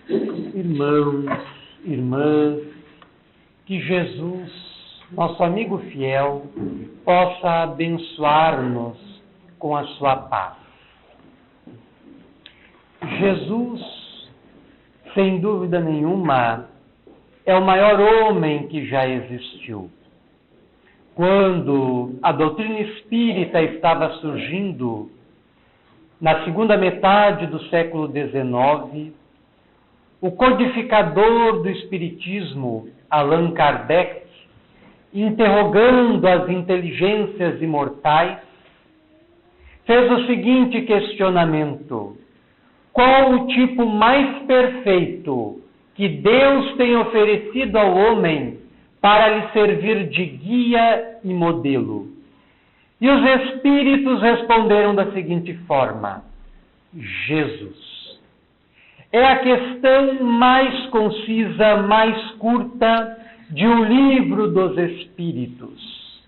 Irmãos, irmãs, que Jesus, nosso amigo fiel, possa abençoar-nos com a sua paz. Jesus, sem dúvida nenhuma, é o maior homem que já existiu. Quando a doutrina espírita estava surgindo, na segunda metade do século XIX, o codificador do espiritismo, Allan Kardec, interrogando as inteligências imortais, fez o seguinte questionamento: qual o tipo mais perfeito que Deus tem oferecido ao homem para lhe servir de guia e modelo? E os espíritos responderam da seguinte forma: Jesus. É a questão mais concisa, mais curta de um livro dos Espíritos,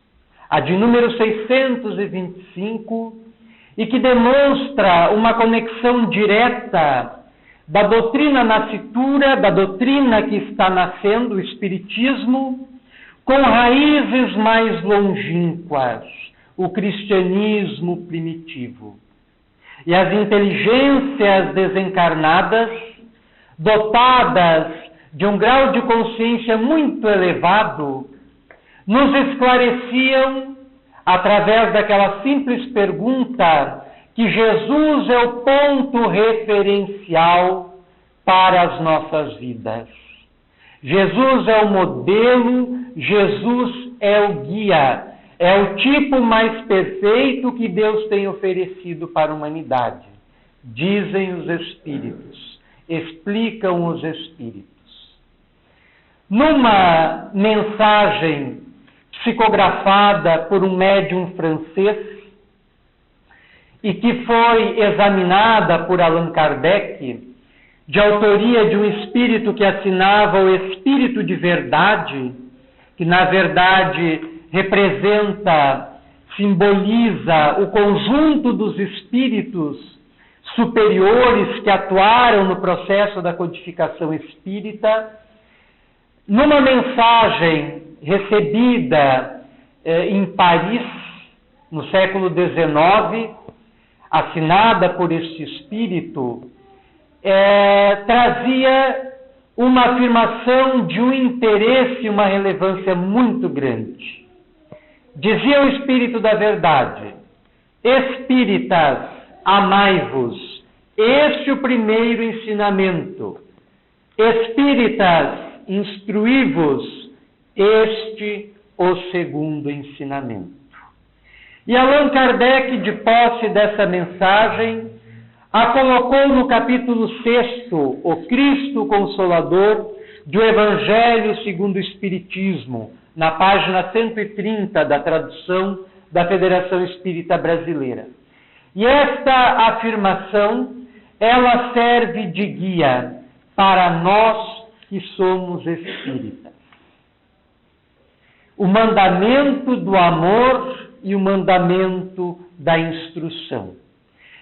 a de número 625, e que demonstra uma conexão direta da doutrina nascitura, da doutrina que está nascendo, o Espiritismo, com raízes mais longínquas, o cristianismo primitivo. E as inteligências desencarnadas, dotadas de um grau de consciência muito elevado, nos esclareciam, através daquela simples pergunta, que Jesus é o ponto referencial para as nossas vidas. Jesus é o modelo, Jesus é o guia. É o tipo mais perfeito que Deus tem oferecido para a humanidade. Dizem os Espíritos, explicam os Espíritos. Numa mensagem psicografada por um médium francês e que foi examinada por Allan Kardec, de autoria de um espírito que assinava o Espírito de Verdade, que na verdade representa, simboliza o conjunto dos espíritos superiores que atuaram no processo da codificação espírita. Numa mensagem recebida em Paris, no século XIX, assinada por este espírito, trazia uma afirmação de um interesse e uma relevância muito grande. Dizia o Espírito da Verdade: Espíritas, amai-vos. Este o primeiro ensinamento. Espíritas, instruí-vos. Este o segundo ensinamento. E Allan Kardec, de posse dessa mensagem, a colocou no capítulo 6, o Cristo Consolador, do Evangelho segundo o Espiritismo, na página 130 da tradução da Federação Espírita Brasileira. E esta afirmação, ela serve de guia para nós que somos espíritas. O mandamento do amor e o mandamento da instrução.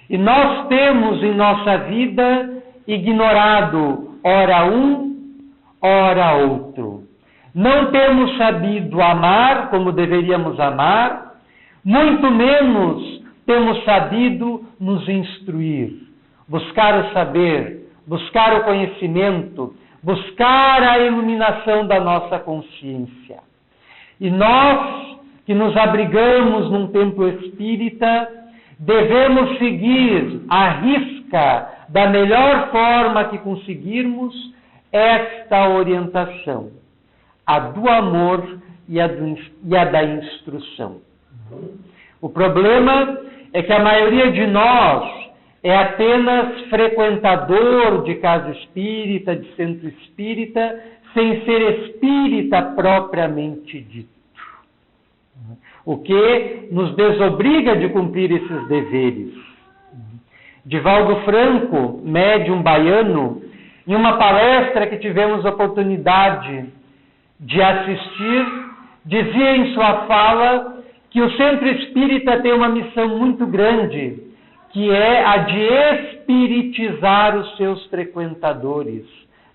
E nós temos em nossa vida ignorado ora um, ora outro. Não temos sabido amar como deveríamos amar, muito menos temos sabido nos instruir, buscar o saber, buscar o conhecimento, buscar a iluminação da nossa consciência. E nós, que nos abrigamos num templo espírita, devemos seguir à risca, da melhor forma que conseguirmos, esta orientação, a do amor e a da instrução. O problema é que a maioria de nós é apenas frequentador de casa espírita, de centro espírita, sem ser espírita propriamente dito. O que nos desobriga de cumprir esses deveres. Divaldo Franco, médium baiano, em uma palestra que tivemos a oportunidade de assistir, dizia em sua fala que o centro espírita tem uma missão muito grande, que é a de espiritizar os seus frequentadores,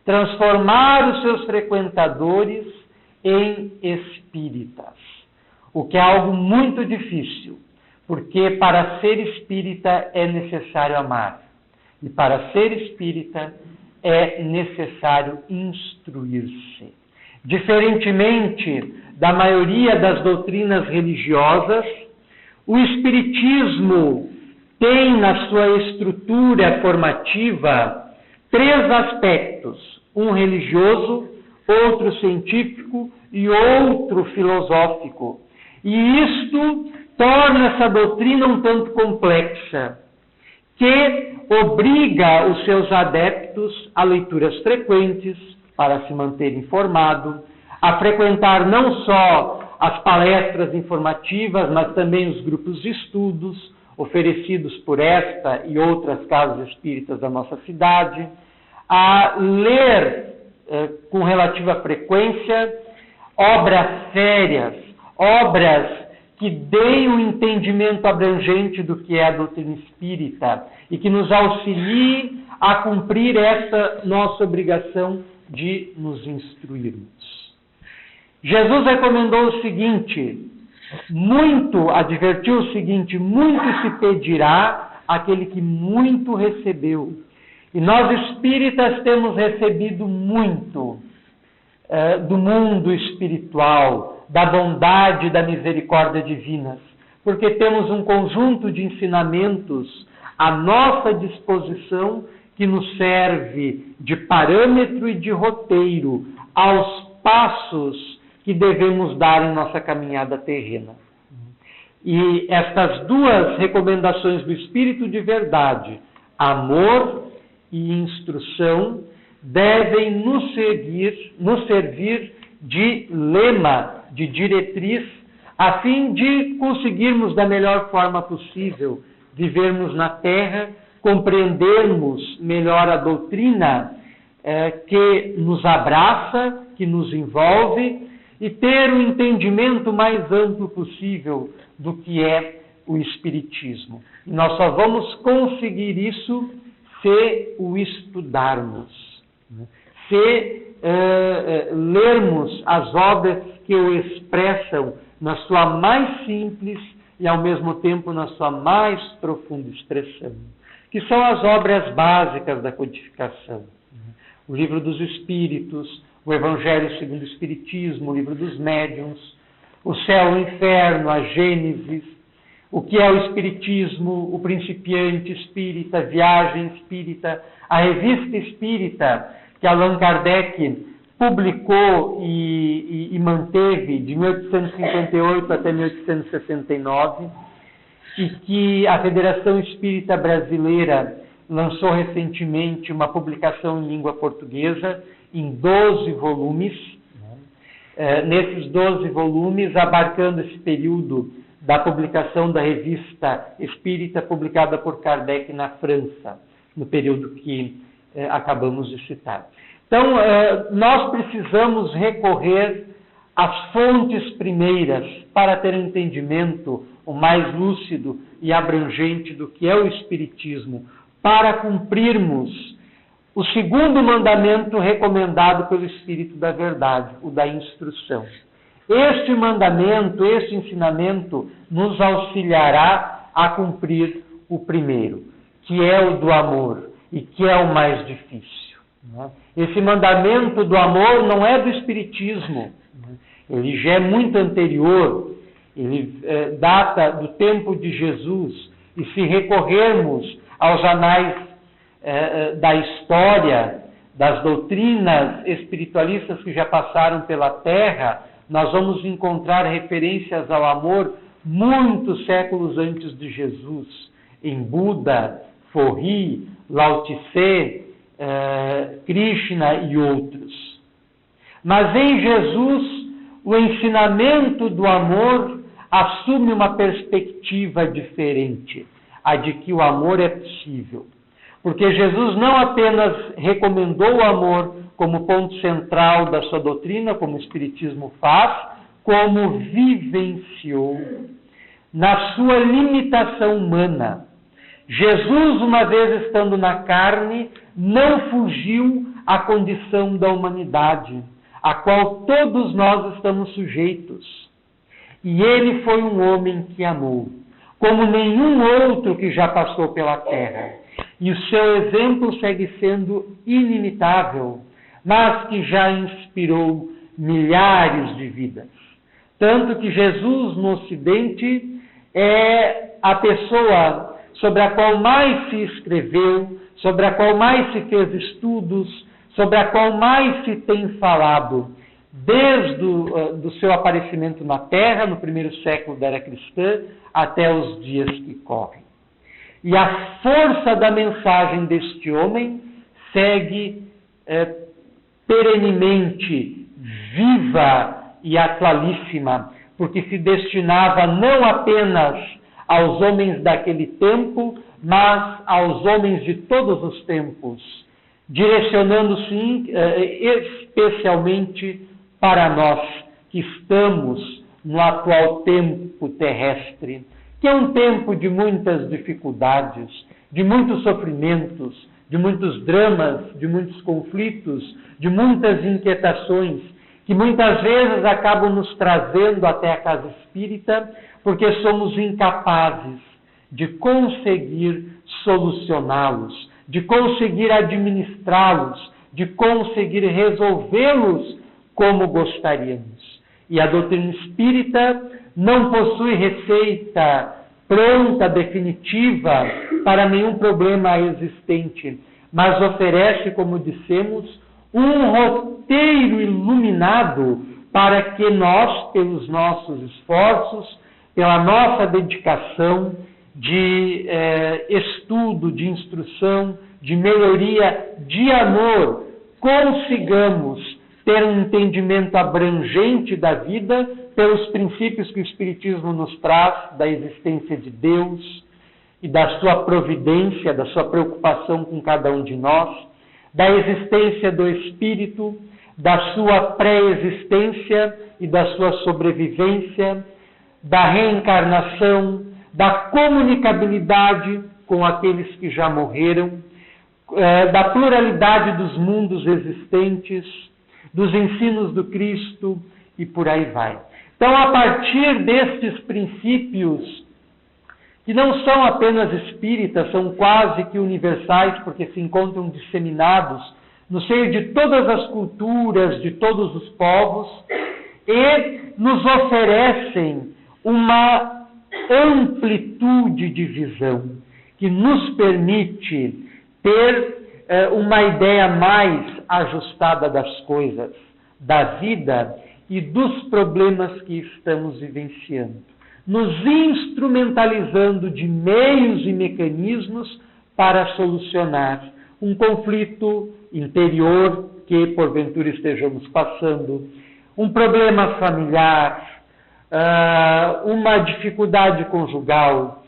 transformar os seus frequentadores em espíritas, o que é algo muito difícil, porque para ser espírita é necessário amar, e para ser espírita é necessário instruir-se. Diferentemente da maioria das doutrinas religiosas, o espiritismo tem na sua estrutura formativa 3 aspectos: um religioso, outro científico e outro filosófico. E isto torna essa doutrina um tanto complexa, que obriga os seus adeptos a leituras frequentes para se manter informado, a frequentar não só as palestras informativas, mas também os grupos de estudos oferecidos por esta e outras casas espíritas da nossa cidade, a ler com relativa frequência obras sérias, obras que deem um entendimento abrangente do que é a doutrina espírita e que nos auxilie a cumprir essa nossa obrigação de nos instruirmos. Jesus recomendou o seguinte, advertiu o seguinte: muito se pedirá àquele que muito recebeu. E nós espíritas temos recebido muito do mundo espiritual, da bondade e da misericórdia divinas, porque temos um conjunto de ensinamentos à nossa disposição que nos serve de parâmetro e de roteiro aos passos que devemos dar em nossa caminhada terrena. E estas 2 recomendações do Espírito de verdade, amor e instrução, devem nos servir de lema, de diretriz, a fim de conseguirmos da melhor forma possível vivermos na Terra, compreendermos melhor a doutrina que nos abraça, que nos envolve, e ter o entendimento mais amplo possível do que é o Espiritismo. E nós só vamos conseguir isso se o estudarmos, se lermos as obras que o expressam na sua mais simples e, ao mesmo tempo, na sua mais profunda expressão, que são as obras básicas da codificação. O Livro dos Espíritos, o Evangelho segundo o Espiritismo, o Livro dos Médiuns, o Céu e o Inferno, a Gênesis, o que é o Espiritismo, o Principiante Espírita, Viagem Espírita, a Revista Espírita, que Allan Kardec publicou e manteve de 1858 até 1869, e que a Federação Espírita Brasileira lançou recentemente uma publicação em língua portuguesa, em 12 volumes. Nesses 12 volumes, abarcando esse período da publicação da Revista Espírita, publicada por Kardec na França, no período que acabamos de citar. Então, nós precisamos recorrer às fontes primeiras para ter um entendimento o mais lúcido e abrangente do que é o Espiritismo, para cumprirmos o 2º mandamento recomendado pelo Espírito da Verdade, o da instrução. Este mandamento, este ensinamento, nos auxiliará a cumprir o primeiro, que é o do amor, e que é o mais difícil. Esse mandamento do amor não é do Espiritismo, ele já é muito anterior, ele data do tempo de Jesus, e se recorrermos aos anais da história, das doutrinas espiritualistas que já passaram pela Terra, nós vamos encontrar referências ao amor muitos séculos antes de Jesus, em Buda, Forri, Lao Tse, Krishna e outros. Mas em Jesus, o ensinamento do amor assume uma perspectiva diferente, a de que o amor é possível. Porque Jesus não apenas recomendou o amor como ponto central da sua doutrina, como o Espiritismo faz, como vivenciou na sua limitação humana. Jesus, uma vez estando na carne, não fugiu a condição da humanidade, a qual todos nós estamos sujeitos. E ele foi um homem que amou, como nenhum outro que já passou pela terra. E o seu exemplo segue sendo inimitável, mas que já inspirou milhares de vidas. Tanto que Jesus, no Ocidente, é a pessoa sobre a qual mais se escreveu, sobre a qual mais se fez estudos, sobre a qual mais se tem falado, desde do seu aparecimento na Terra, no primeiro século da era cristã, até os dias que correm. E a força da mensagem deste homem segue perenemente viva e atualíssima, porque se destinava não apenas aos homens daquele tempo, mas aos homens de todos os tempos, direcionando-se especialmente para nós que estamos no atual tempo terrestre, que é um tempo de muitas dificuldades, de muitos sofrimentos, de muitos dramas, de muitos conflitos, de muitas inquietações, que muitas vezes acabam nos trazendo até a casa espírita, porque somos incapazes de conseguir solucioná-los, de conseguir administrá-los, de conseguir resolvê-los como gostaríamos. E a doutrina espírita não possui receita pronta, definitiva, para nenhum problema existente, mas oferece, como dissemos, um roteiro iluminado para que nós, pelos nossos esforços, pela nossa dedicação de estudo, de instrução, de melhoria, de amor, consigamos ter um entendimento abrangente da vida pelos princípios que o Espiritismo nos traz da existência de Deus e da sua providência, da sua preocupação com cada um de nós, da existência do Espírito, da sua pré-existência e da sua sobrevivência, da reencarnação, da comunicabilidade com aqueles que já morreram, da pluralidade dos mundos existentes, dos ensinos do Cristo e por aí vai. Então, a partir destes princípios, que não são apenas espíritas, são quase que universais, porque se encontram disseminados no seio de todas as culturas, de todos os povos, e nos oferecem uma amplitude de visão que nos permite ter uma ideia mais ajustada das coisas, da vida e dos problemas que estamos vivenciando, nos instrumentalizando de meios e mecanismos para solucionar um conflito interior que porventura estejamos passando, um problema familiar, uma dificuldade conjugal,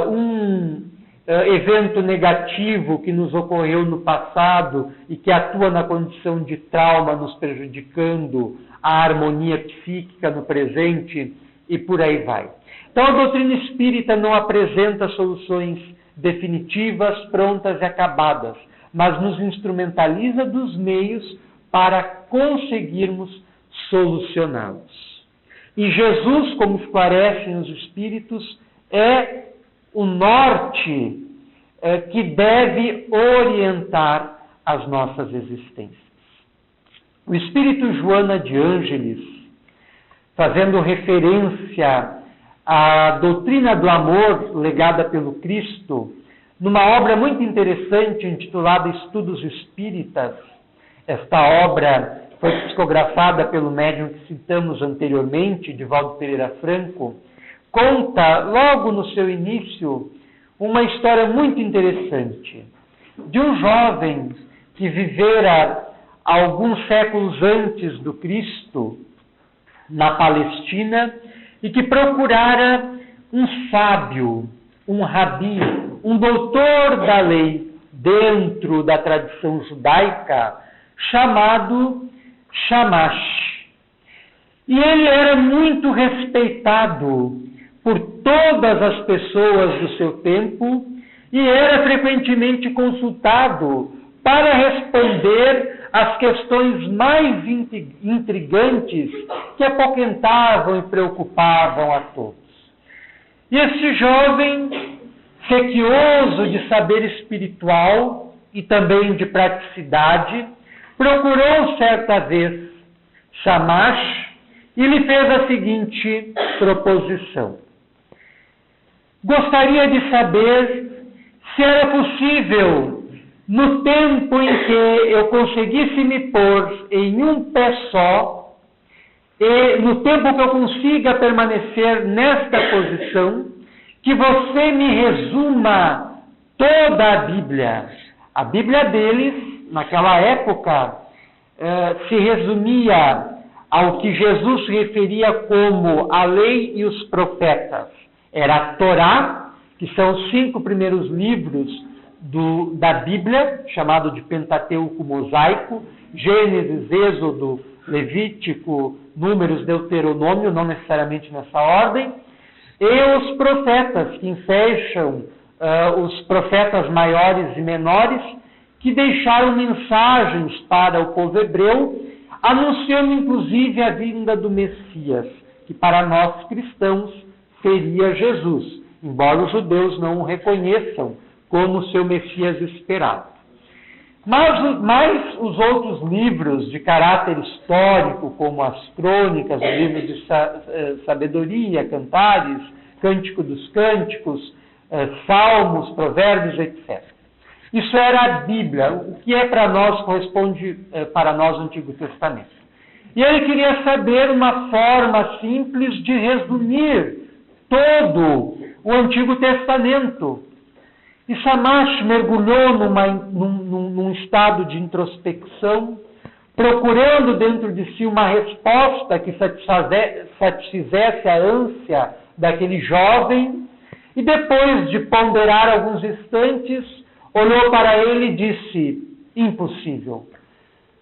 um evento negativo que nos ocorreu no passado e que atua na condição de trauma, nos prejudicando a harmonia psíquica no presente e por aí vai. Então a doutrina espírita não apresenta soluções definitivas, prontas e acabadas, mas nos instrumentaliza dos meios para conseguirmos solucioná-los. E Jesus, como esclarecem os espíritos, é o norte que deve orientar as nossas existências. O espírito Joana de Ângeles, fazendo referência à doutrina do amor legada pelo Cristo, numa obra muito interessante intitulada Estudos Espíritas, esta obra foi psicografada pelo médium que citamos anteriormente, Divaldo Pereira Franco, conta, logo no seu início, uma história muito interessante de um jovem que vivera alguns séculos antes do Cristo na Palestina e que procurara um sábio, um rabi, um doutor da lei dentro da tradição judaica chamado Shamash. E ele era muito respeitado por todas as pessoas do seu tempo e era frequentemente consultado para responder às questões mais intrigantes que apoquentavam e preocupavam a todos. E esse jovem, sequioso de saber espiritual e também de praticidade, procurou certa vez Shamash e lhe fez a seguinte proposição: gostaria de saber se era possível, no tempo em que eu conseguisse me pôr em um pé só, e no tempo que eu consiga permanecer nesta posição, que você me resuma toda a Bíblia. A Bíblia deles, naquela época, se resumia ao que Jesus se referia como a lei e os profetas. Era a Torá, que são os 5 primeiros livros da Bíblia, chamado de Pentateuco Mosaico, Gênesis, Êxodo, Levítico, Números, Deuteronômio, não necessariamente nessa ordem, e os profetas, que fecham os profetas maiores e menores, que deixaram mensagens para o povo hebreu, anunciando inclusive a vinda do Messias, que para nós cristãos seria Jesus, embora os judeus não o reconheçam como seu Messias esperado. Mas os outros livros de caráter histórico, como as crônicas, o livro de sabedoria, Cantares, Cântico dos Cânticos, Salmos, Provérbios, etc. Isso era a Bíblia, o que é para nós, corresponde para nós o Antigo Testamento. E ele queria saber uma forma simples de resumir todo o Antigo Testamento. E Shamash mergulhou num estado de introspecção, procurando dentro de si uma resposta que satisfizesse a ânsia daquele jovem, e depois de ponderar alguns instantes, olhou para ele e disse: impossível.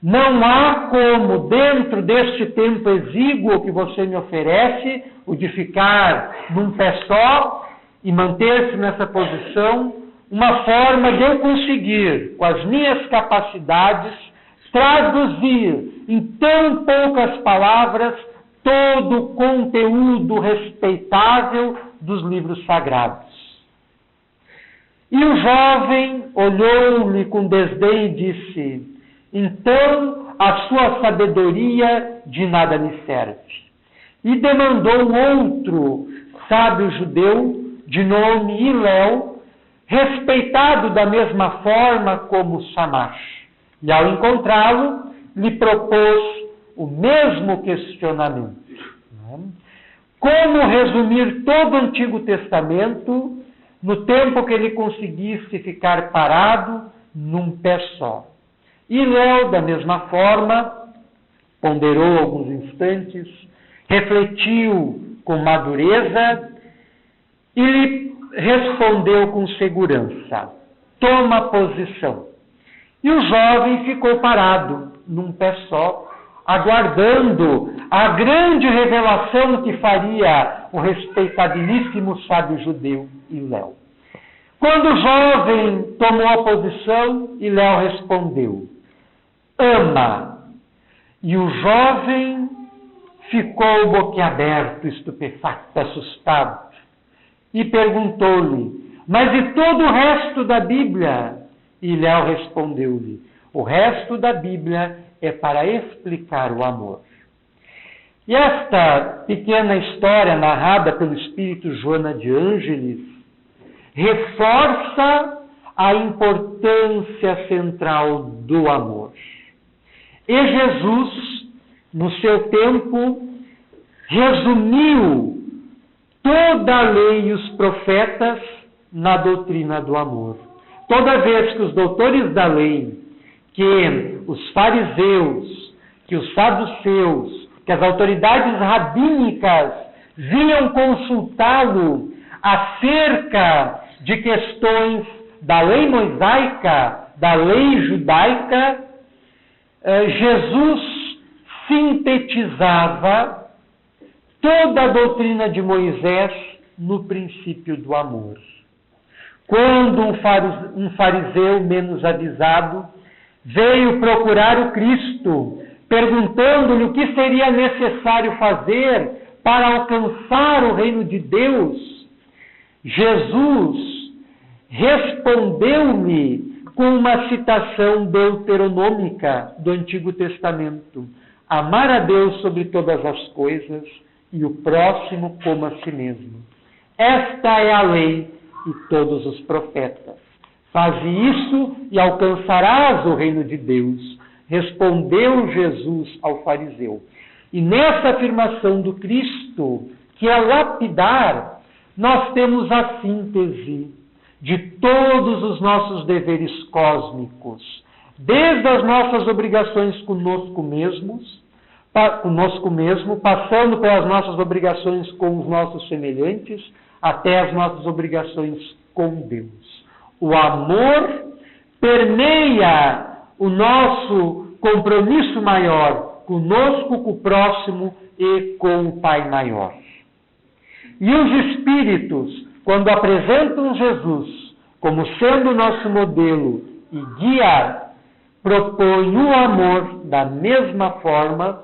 Não há como, dentro deste tempo exíguo que você me oferece, o de ficar num pé só e manter-se nessa posição, uma forma de eu conseguir, com as minhas capacidades, traduzir em tão poucas palavras todo o conteúdo respeitável dos livros sagrados. E o jovem olhou-lhe com desdém e disse: então a sua sabedoria de nada me serve. E demandou outro sábio judeu, de nome Hillel, respeitado da mesma forma como Shamash. E ao encontrá-lo, lhe propôs o mesmo questionamento. Como resumir todo o Antigo Testamento no tempo que ele conseguisse ficar parado num pé só? E Léo, da mesma forma, ponderou alguns instantes, refletiu com madureza e lhe respondeu com segurança: toma posição. E o jovem ficou parado num pé só, aguardando a grande revelação que faria o respeitabilíssimo sábio judeu Hillel. Quando o jovem tomou a posição, Hillel respondeu: ama. E o jovem ficou boquiaberto, estupefacto, assustado, e perguntou-lhe: mas e todo o resto da Bíblia? E Hillel respondeu-lhe: o resto da Bíblia é para explicar o amor. E esta pequena história narrada pelo espírito Joana de Ângeles reforça a importância central do amor. E Jesus, no seu tempo, resumiu toda a lei e os profetas na doutrina do amor. Toda vez que os doutores da lei, que os fariseus, que os saduceus, que as autoridades rabínicas vinham consultá-lo acerca de questões da lei mosaica, da lei judaica, Jesus sintetizava toda a doutrina de Moisés no princípio do amor. Quando um fariseu menos avisado veio procurar o Cristo, perguntando-lhe o que seria necessário fazer para alcançar o reino de Deus, Jesus respondeu-lhe com uma citação deuteronômica do Antigo Testamento: amar a Deus sobre todas as coisas e o próximo como a si mesmo. Esta é a lei e todos os profetas. Faze isso e alcançarás o reino de Deus, respondeu Jesus ao fariseu. E nessa afirmação do Cristo, que é lapidar, nós temos a síntese de todos os nossos deveres cósmicos, desde as nossas obrigações conosco mesmo, passando pelas nossas obrigações com os nossos semelhantes, até as nossas obrigações com Deus. O amor permeia o nosso compromisso maior conosco, com o próximo e com o Pai maior. E os Espíritos, quando apresentam Jesus como sendo o nosso modelo e guia, propõem o amor da mesma forma,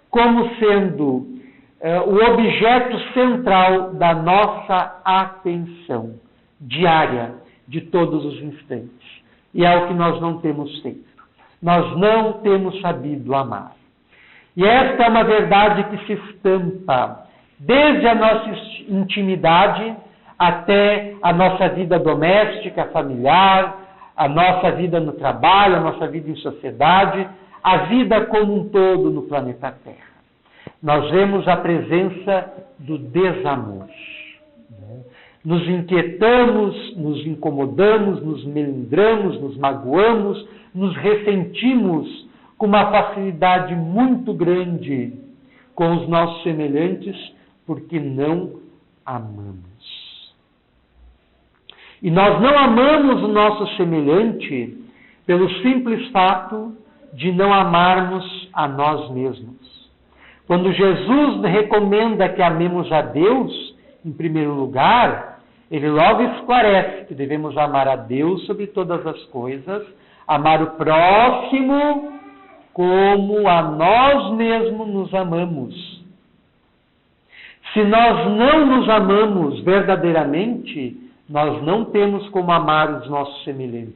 como sendo o objeto central da nossa atenção diária, de todos os instantes. E é o que nós não temos feito. Nós não temos sabido amar. E esta é uma verdade que se estampa desde a nossa intimidade até a nossa vida doméstica, familiar, a nossa vida no trabalho, a nossa vida em sociedade, a vida como um todo no planeta Terra. Nós vemos a presença do desamor. Nos inquietamos, nos incomodamos, nos melindramos, nos magoamos, nos ressentimos com uma facilidade muito grande com os nossos semelhantes, porque não amamos. E nós não amamos o nosso semelhante pelo simples fato de não amarmos a nós mesmos. Quando Jesus recomenda que amemos a Deus, em primeiro lugar, ele logo esclarece que devemos amar a Deus sobre todas as coisas, amar o próximo como a nós mesmos nos amamos. Se nós não nos amamos verdadeiramente, nós não temos como amar os nossos semelhantes.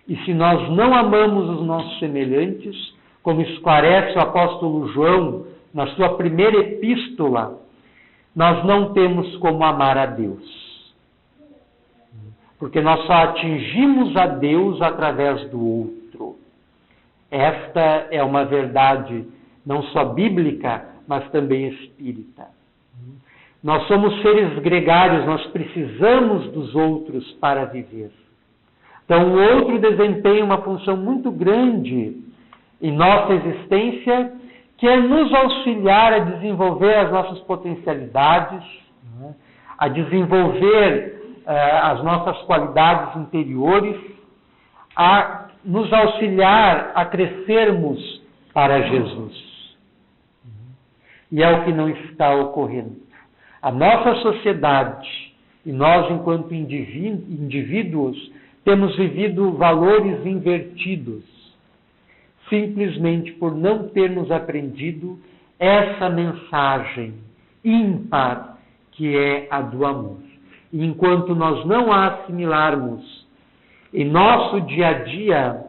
E se nós não amamos os nossos semelhantes, como esclarece o apóstolo João na sua primeira epístola, nós não temos como amar a Deus. Porque nós só atingimos a Deus através do outro. Esta é uma verdade não só bíblica, mas também espírita. Nós somos seres gregários, nós precisamos dos outros para viver. Então o outro desempenha uma função muito grande em nossa existência, que é nos auxiliar a desenvolver as nossas potencialidades, a desenvolver as nossas qualidades interiores, a nos auxiliar a crescermos para Jesus. E é o que não está ocorrendo. A nossa sociedade e nós, enquanto indivíduos, temos vivido valores invertidos, simplesmente por não termos aprendido essa mensagem ímpar que é a do amor. E enquanto nós não a assimilarmos em nosso dia a dia,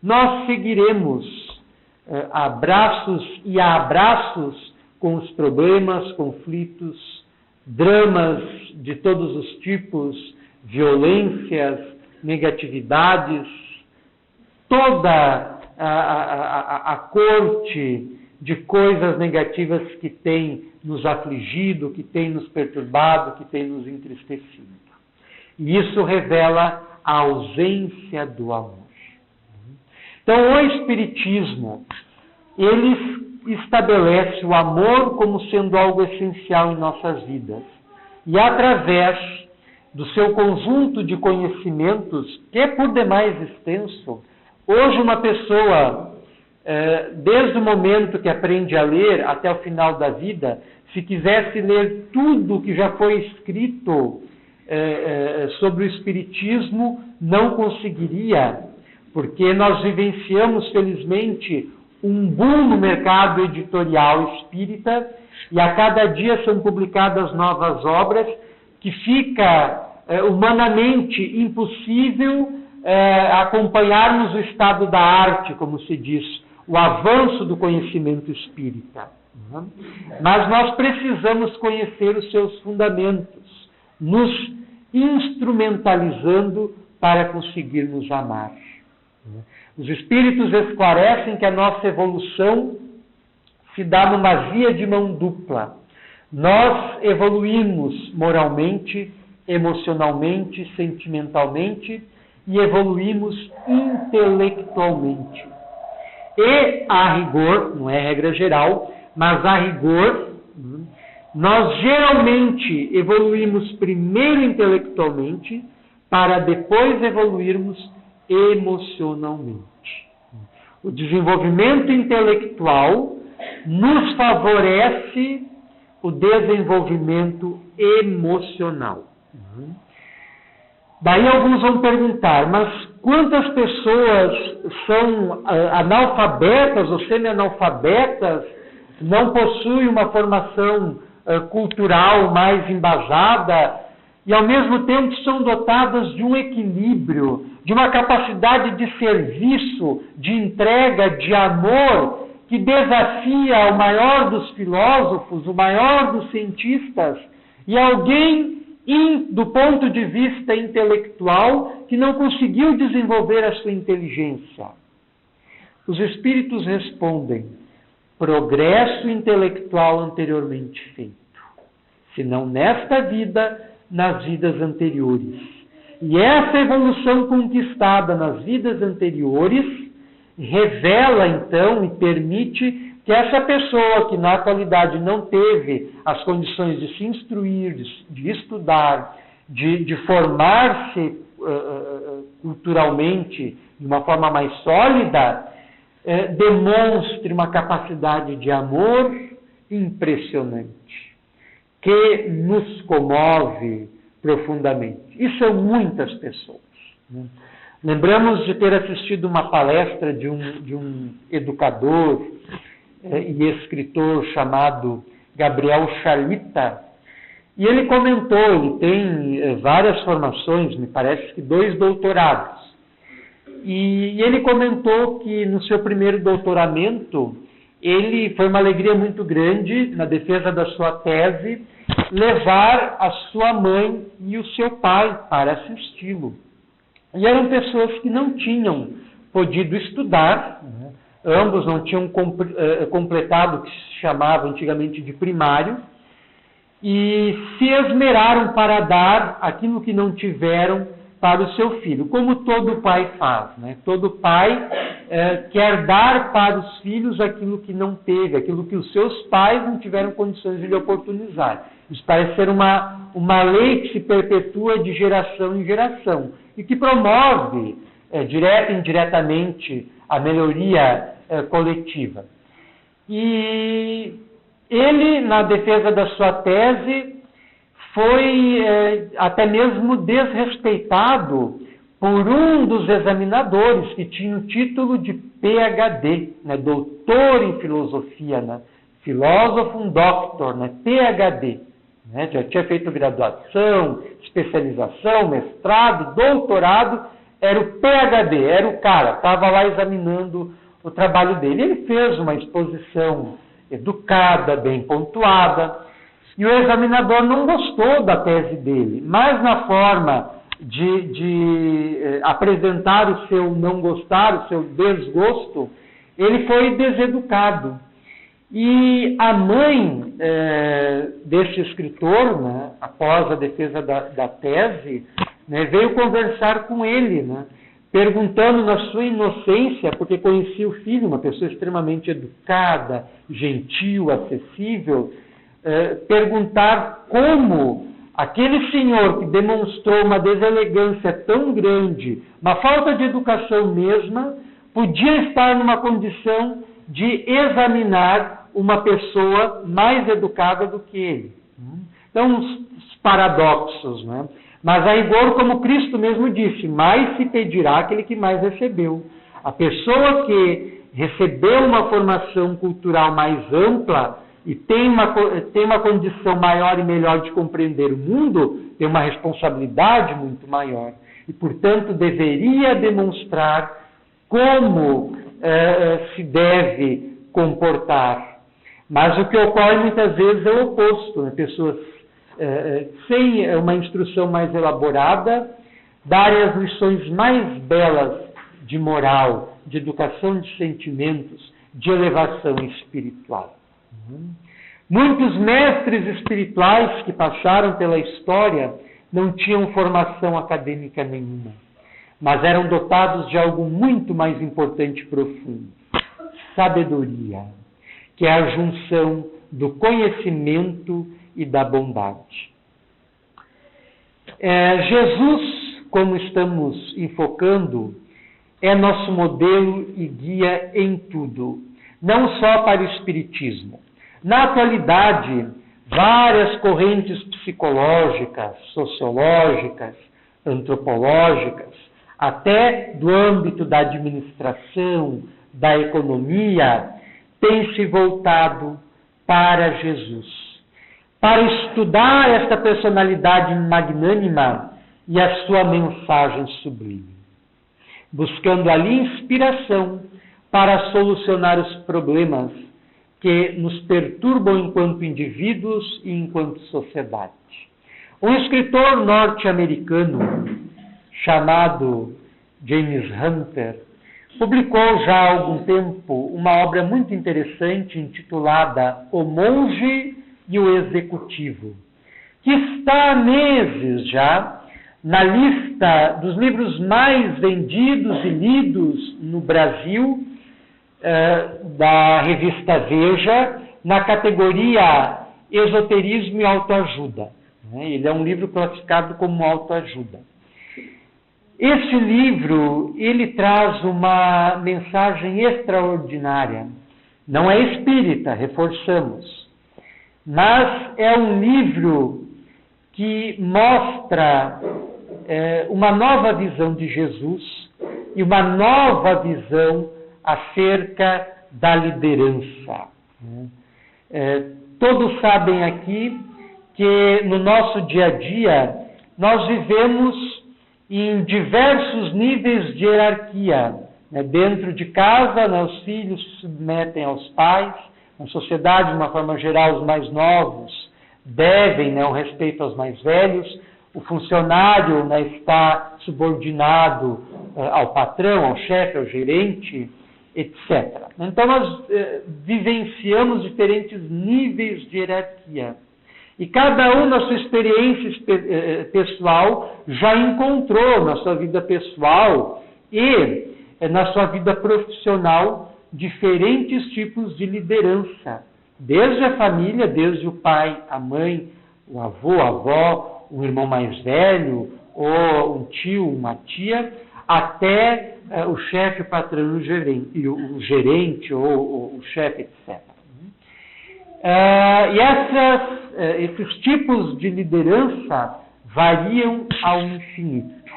nós seguiremos abraços e abraços com os problemas, conflitos, dramas de todos os tipos, violências, negatividades, toda a corte de coisas negativas que tem nos afligido, que tem nos perturbado, que tem nos entristecido. E isso revela a ausência do amor. Então, o Espiritismo, ele estabelece o amor como sendo algo essencial em nossas vidas. E através do seu conjunto de conhecimentos, que é por demais extenso, hoje uma pessoa, desde o momento que aprende a ler até o final da vida, se quisesse ler tudo o que já foi escrito sobre o Espiritismo, não conseguiria, porque nós vivenciamos, felizmente, um boom no mercado editorial espírita, e a cada dia são publicadas novas obras que fica humanamente impossível acompanharmos o estado da arte, como se diz, o avanço do conhecimento espírita. Mas nós precisamos conhecer os seus fundamentos, nos instrumentalizando para conseguirmos amar. Os espíritos esclarecem que a nossa evolução se dá numa via de mão dupla. Nós evoluímos moralmente, emocionalmente, sentimentalmente e evoluímos intelectualmente. E, a rigor, não é regra geral, mas a rigor, nós geralmente evoluímos primeiro intelectualmente para depois evoluirmos emocionalmente. O desenvolvimento intelectual nos favorece o desenvolvimento emocional. Daí alguns vão perguntar, mas quantas pessoas são analfabetas ou semi-analfabetas, não possuem uma formação cultural mais embasada e ao mesmo tempo são dotadas de um equilíbrio, de uma capacidade de serviço, de entrega, de amor, que desafia o maior dos filósofos, o maior dos cientistas, e alguém, do ponto de vista intelectual, que não conseguiu desenvolver a sua inteligência. Os espíritos respondem: progresso intelectual anteriormente feito, se não nesta vida, nas vidas anteriores. E essa evolução conquistada nas vidas anteriores revela, então, e permite que essa pessoa que na atualidade não teve as condições de se instruir, de estudar, de formar-se culturalmente de uma forma mais sólida, demonstre uma capacidade de amor impressionante, que nos comove profundamente. E são muitas pessoas. Lembramos de ter assistido uma palestra de um educador e escritor chamado Gabriel Chalita, e ele comentou, ele tem várias formações, me parece que 2 doutorados, e ele comentou que no seu primeiro doutoramento, ele foi uma alegria muito grande, na defesa da sua tese, levar a sua mãe e o seu pai para assisti-lo. E eram pessoas que não tinham podido estudar, ambos não tinham completado o que se chamava antigamente de primário, e se esmeraram para dar aquilo que não tiveram para o seu filho, como todo pai faz. Todo pai quer dar para os filhos aquilo que não teve, aquilo que os seus pais não tiveram condições de lhe oportunizar. Isso parece ser uma lei que se perpetua de geração em geração e que promove, direta e indiretamente, a melhoria coletiva. E ele, na defesa da sua tese, foi até mesmo desrespeitado por um dos examinadores que tinha o título de PhD, doutor em filosofia, filósofo, doctor, PhD. Já tinha feito graduação, especialização, mestrado, doutorado, era o PhD, era o cara, estava lá examinando o trabalho dele. Ele fez uma exposição educada, bem pontuada, e o examinador não gostou da tese dele, mas na forma de apresentar o seu não gostar, o seu desgosto, ele foi deseducado. E a mãe desse escritor, após a defesa da tese, veio conversar com ele, perguntando na sua inocência, porque conhecia o filho, uma pessoa extremamente educada, gentil, acessível, perguntar como aquele senhor que demonstrou uma deselegância tão grande, uma falta de educação mesma, podia estar numa condição de examinar uma pessoa mais educada do que ele. Então, os paradoxos, Mas a rigor, como Cristo mesmo disse, mais se pedirá aquele que mais recebeu. A pessoa que recebeu uma formação cultural mais ampla e tem uma condição maior e melhor de compreender o mundo, tem uma responsabilidade muito maior. E, portanto, deveria demonstrar como se deve comportar. Mas o que ocorre muitas vezes é o oposto, né? Pessoas sem uma instrução mais elaborada, darem as lições mais belas de moral, de educação de sentimentos, de elevação espiritual. Muitos mestres espirituais que passaram pela história não tinham formação acadêmica nenhuma, mas eram dotados de algo muito mais importante e profundo: sabedoria, que é a junção do conhecimento e da bondade. Jesus, como estamos enfocando, é nosso modelo e guia em tudo, não só para o espiritismo. Na atualidade, várias correntes psicológicas, sociológicas, antropológicas, até do âmbito da administração, da economia, têm se voltado para Jesus, para estudar esta personalidade magnânima e a sua mensagem sublime, buscando ali inspiração para solucionar os problemas que nos perturbam enquanto indivíduos e enquanto sociedade. Um escritor norte-americano chamado James Hunter publicou já há algum tempo uma obra muito interessante intitulada O Monge e o Executivo, que está há meses já na lista dos livros mais vendidos e lidos no Brasil, da revista Veja, na categoria Esoterismo e Autoajuda. Ele é um livro classificado como autoajuda. Esse livro, ele traz uma mensagem extraordinária. Não é espírita, reforçamos, mas é um livro que mostra uma nova visão de Jesus e uma nova visão acerca da liderança. Todos sabem aqui que no nosso dia a dia nós vivemos em diversos níveis de hierarquia. Dentro de casa, os filhos se submetem aos pais, na sociedade, de uma forma geral, os mais novos devem o respeito aos mais velhos, o funcionário está subordinado ao patrão, ao chefe, ao gerente, etc. Então, nós vivenciamos diferentes níveis de hierarquia. E cada um, na sua experiência pessoal, já encontrou na sua vida pessoal e na sua vida profissional diferentes tipos de liderança. Desde a família, desde o pai, a mãe, o avô, a avó, um irmão mais velho, ou um tio, uma tia, até o chefe, o patrão, o gerente ou o chefe, etc. E esses tipos de liderança variam ao infinito.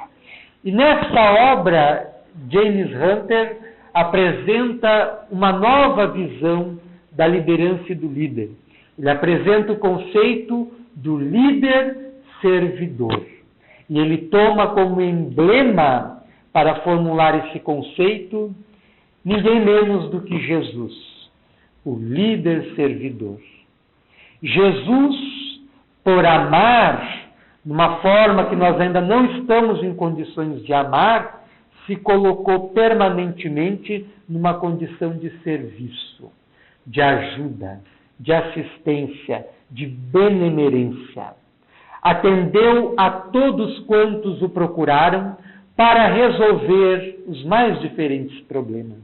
E nesta obra, James Hunter apresenta uma nova visão da liderança e do líder. Ele apresenta o conceito do líder-servidor. E ele toma como emblema para formular esse conceito ninguém menos do que Jesus, o líder-servidor. Jesus, por amar, de uma forma que nós ainda não estamos em condições de amar, se colocou permanentemente numa condição de serviço, de ajuda, de assistência, de benemerência. Atendeu a todos quantos o procuraram para resolver os mais diferentes problemas.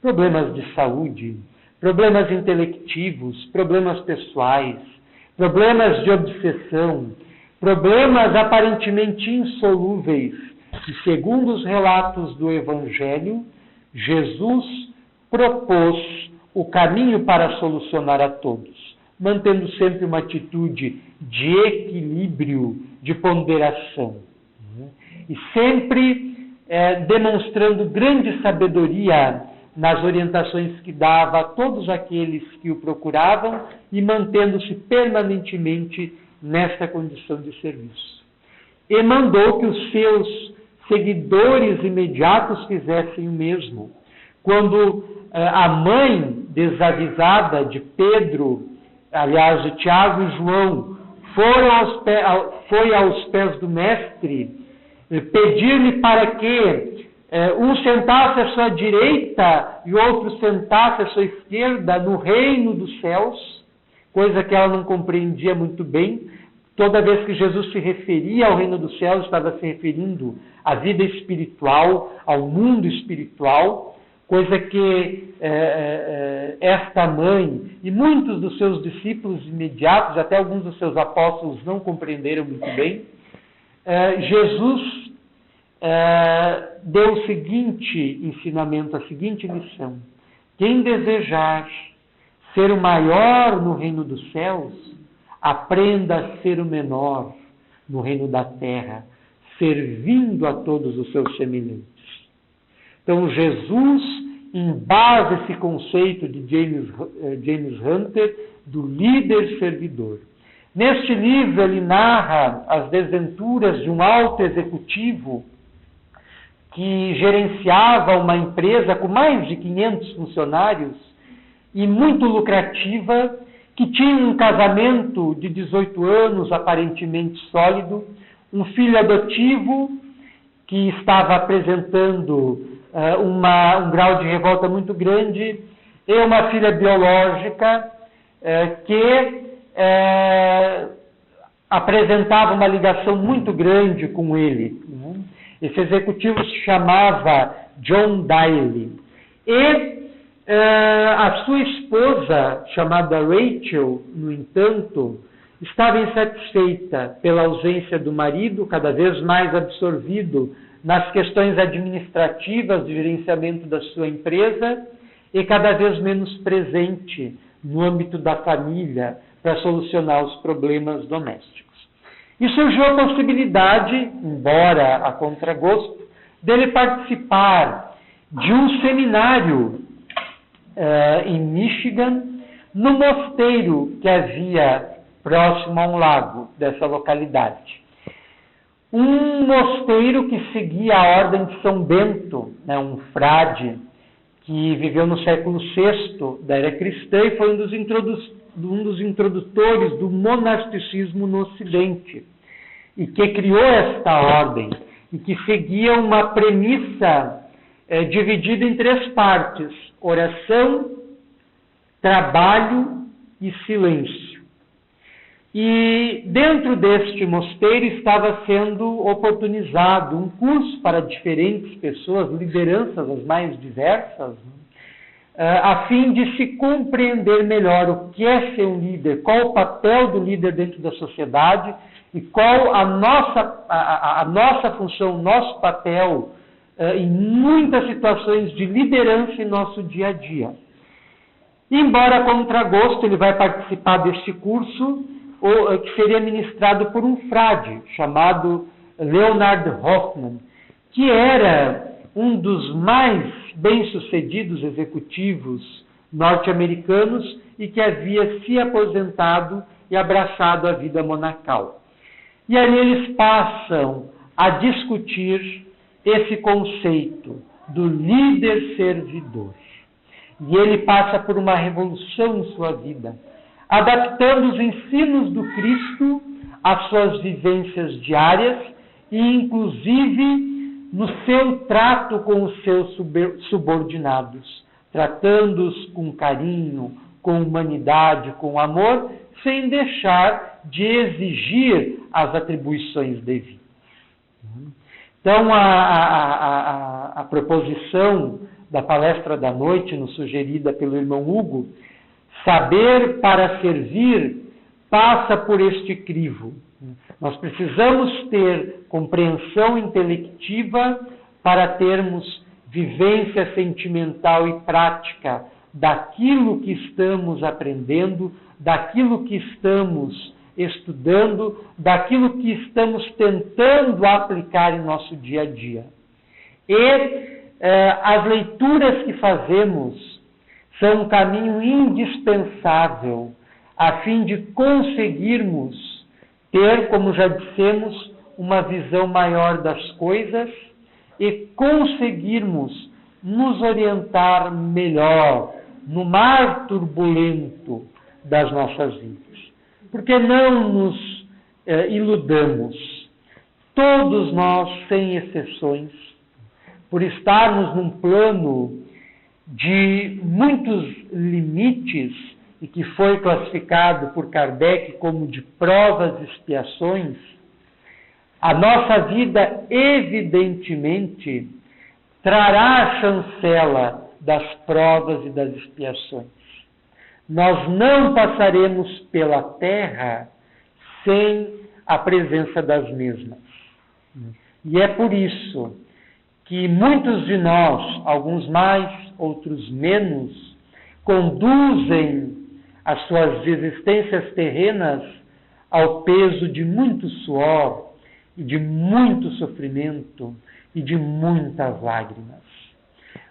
Problemas de saúde, problemas intelectivos, problemas pessoais, problemas de obsessão, problemas aparentemente insolúveis. E segundo os relatos do Evangelho, Jesus propôs o caminho para solucionar a todos, mantendo sempre uma atitude de equilíbrio, de ponderação. E sempre demonstrando grande sabedoria nas orientações que dava a todos aqueles que o procuravam e mantendo-se permanentemente nesta condição de serviço. E mandou que os seus seguidores imediatos fizessem o mesmo. Quando a mãe desavisada de Pedro, aliás, de Tiago e João, foi aos pés do Mestre pedir-lhe para que um sentasse à sua direita e o outro sentasse à sua esquerda no reino dos céus, coisa que ela não compreendia muito bem. Toda vez que Jesus se referia ao reino dos céus, estava se referindo à vida espiritual, ao mundo espiritual, coisa que esta mãe e muitos dos seus discípulos imediatos, até alguns dos seus apóstolos, não compreenderam muito bem. Jesus deu o seguinte ensinamento, a seguinte lição: quem desejar ser o maior no reino dos céus, aprenda a ser o menor no reino da terra, servindo a todos os seus semelhantes. Então, Jesus embasa esse conceito de James Hunter do líder servidor. Neste livro, ele narra as desventuras de um alto executivo que gerenciava uma empresa com mais de 500 funcionários e muito lucrativa, que tinha um casamento de 18 anos aparentemente sólido, um filho adotivo que estava apresentando um grau de revolta muito grande, e uma filha biológica que apresentava uma ligação muito grande com ele. Esse executivo se chamava John Daly. E a sua esposa, chamada Rachel, no entanto, estava insatisfeita pela ausência do marido, cada vez mais absorvido nas questões administrativas de gerenciamento da sua empresa e cada vez menos presente no âmbito da família para solucionar os problemas domésticos. E surgiu a possibilidade, embora a contragosto, dele participar de um seminário em Michigan, no mosteiro que havia próximo a um lago dessa localidade. Um mosteiro que seguia a ordem de São Bento, um frade que viveu no século VI da era cristã e foi um dos introdutores do monasticismo no Ocidente, e que criou esta ordem, e que seguia uma premissa dividida em 3 partes: oração, trabalho e silêncio. E dentro deste mosteiro estava sendo oportunizado um curso para diferentes pessoas, lideranças as mais diversas, a fim de se compreender melhor o que é ser um líder, qual o papel do líder dentro da sociedade e qual a nossa função, o nosso papel em muitas situações de liderança em nosso dia a dia. Embora a contragosto ele vai participar deste curso, que seria ministrado por um frade chamado Leonard Hoffman, que era um dos mais bem-sucedidos executivos norte-americanos e que havia se aposentado e abraçado a vida monacal. E ali eles passam a discutir esse conceito do líder servidor. E ele passa por uma revolução em sua vida, adaptando os ensinos do Cristo às suas vivências diárias e, inclusive, no seu trato com os seus subordinados, tratando-os com carinho, com humanidade, com amor, sem deixar de exigir as atribuições devidas. Então, a proposição da palestra da noite, nos sugerida pelo irmão Hugo, saber para servir, passa por este crivo. Nós precisamos ter compreensão intelectiva para termos vivência sentimental e prática daquilo que estamos aprendendo, daquilo que estamos estudando, daquilo que estamos tentando aplicar em nosso dia a dia. E as leituras que fazemos são um caminho indispensável a fim de conseguirmos ter, como já dissemos, uma visão maior das coisas e conseguirmos nos orientar melhor no mar turbulento das nossas vidas. Porque não nos iludamos. Todos nós, sem exceções, por estarmos num plano de muitos limites e que foi classificado por Kardec como de provas e expiações, a nossa vida, evidentemente, trará a chancela das provas e das expiações. Nós não passaremos pela terra sem a presença das mesmas. E é por isso que muitos de nós, alguns mais, outros menos, conduzem as suas existências terrenas ao peso de muito suor, e de muito sofrimento e de muitas lágrimas.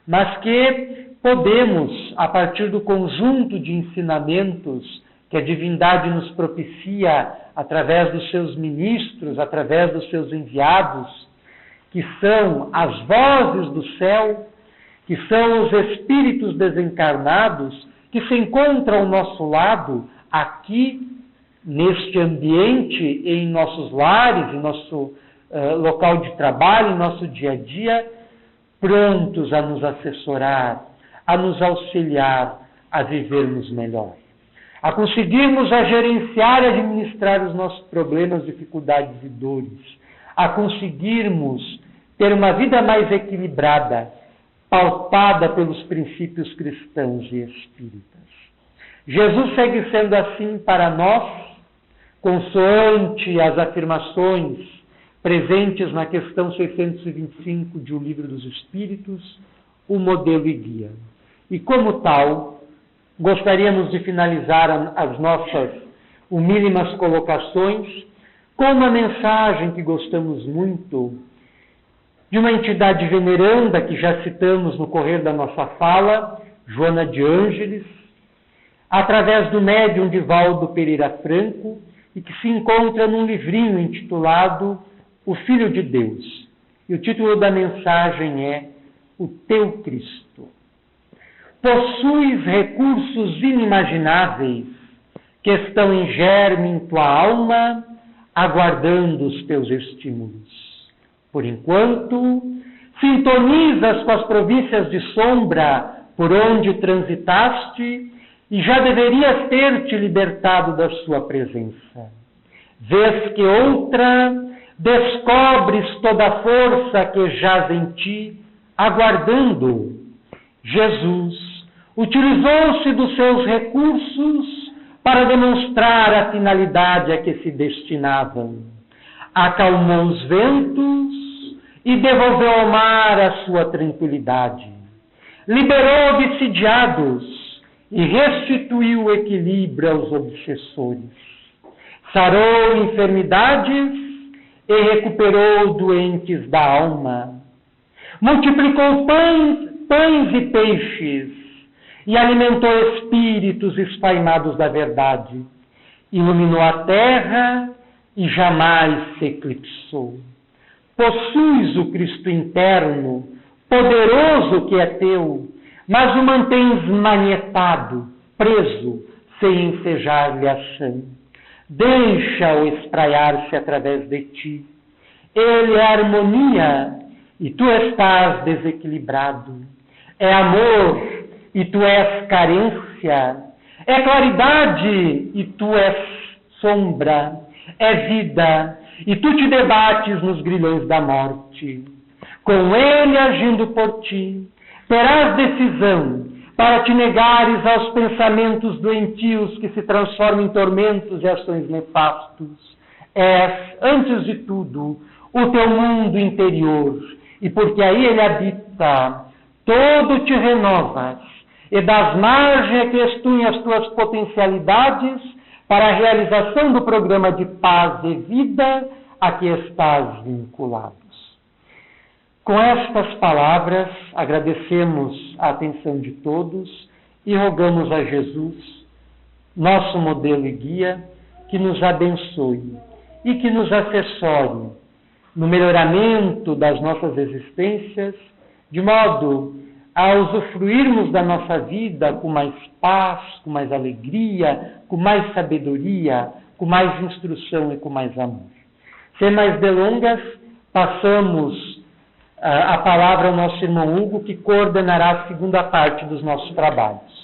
Mas que podemos, a partir do conjunto de ensinamentos que a divindade nos propicia através dos seus ministros, através dos seus enviados, que são as vozes do céu, que são os espíritos desencarnados, que se encontram ao nosso lado, aqui, neste ambiente, em nossos lares, em nosso local de trabalho, em nosso dia a dia, prontos a nos assessorar, a nos auxiliar a vivermos melhor, a conseguirmos a gerenciar e administrar os nossos problemas, dificuldades e dores, a conseguirmos ter uma vida mais equilibrada, pautada pelos princípios cristãos e espíritas. Jesus segue sendo assim para nós, consoante as afirmações presentes na questão 625 de O Livro dos Espíritos, o modelo e guia. E como tal, gostaríamos de finalizar as nossas humílimas colocações com uma mensagem que gostamos muito, de uma entidade veneranda que já citamos no correr da nossa fala, Joana de Ângeles, através do médium Divaldo Pereira Franco, e que se encontra num livrinho intitulado O Filho de Deus. E o título da mensagem é O Teu Cristo. Possuis recursos inimagináveis que estão em germe em tua alma, aguardando os teus estímulos. Por enquanto, sintonizas com as províncias de sombra por onde transitaste e já deverias ter te libertado da sua presença. Vês que outra, descobres toda a força que jaz em ti, aguardando. Jesus utilizou-se dos seus recursos para demonstrar a finalidade a que se destinavam. Acalmou os ventos e devolveu ao mar a sua tranquilidade. Liberou obsidiados e restituiu o equilíbrio aos obsessores. Sarou enfermidades e recuperou doentes da alma. Multiplicou pães e peixes e alimentou espíritos esfaimados da verdade. Iluminou a terra e jamais se eclipsou. Possuis o Cristo interno, poderoso que é teu, mas o mantens manietado, preso, sem ensejar-lhe a ação. Deixa-o espraiar-se através de ti. Ele é harmonia e tu estás desequilibrado. É amor e tu és carência. É claridade e tu és sombra. É vida e tu te debates nos grilhões da morte. Com ele agindo por ti, terás decisão para te negares aos pensamentos doentios que se transformam em tormentos e ações nefastos. És, antes de tudo, o teu mundo interior, e porque aí ele habita, todo te renovas, e das margens a que extuem as tuas potencialidades para a realização do programa de paz e vida a que estás vinculados. Com estas palavras, agradecemos a atenção de todos e rogamos a Jesus, nosso modelo e guia, que nos abençoe e que nos assessore no melhoramento das nossas existências, de modo a usufruirmos da nossa vida com mais paz, com mais alegria, com mais sabedoria, com mais instrução e com mais amor. Sem mais delongas, passamos a palavra ao nosso irmão Hugo, que coordenará a segunda parte dos nossos trabalhos.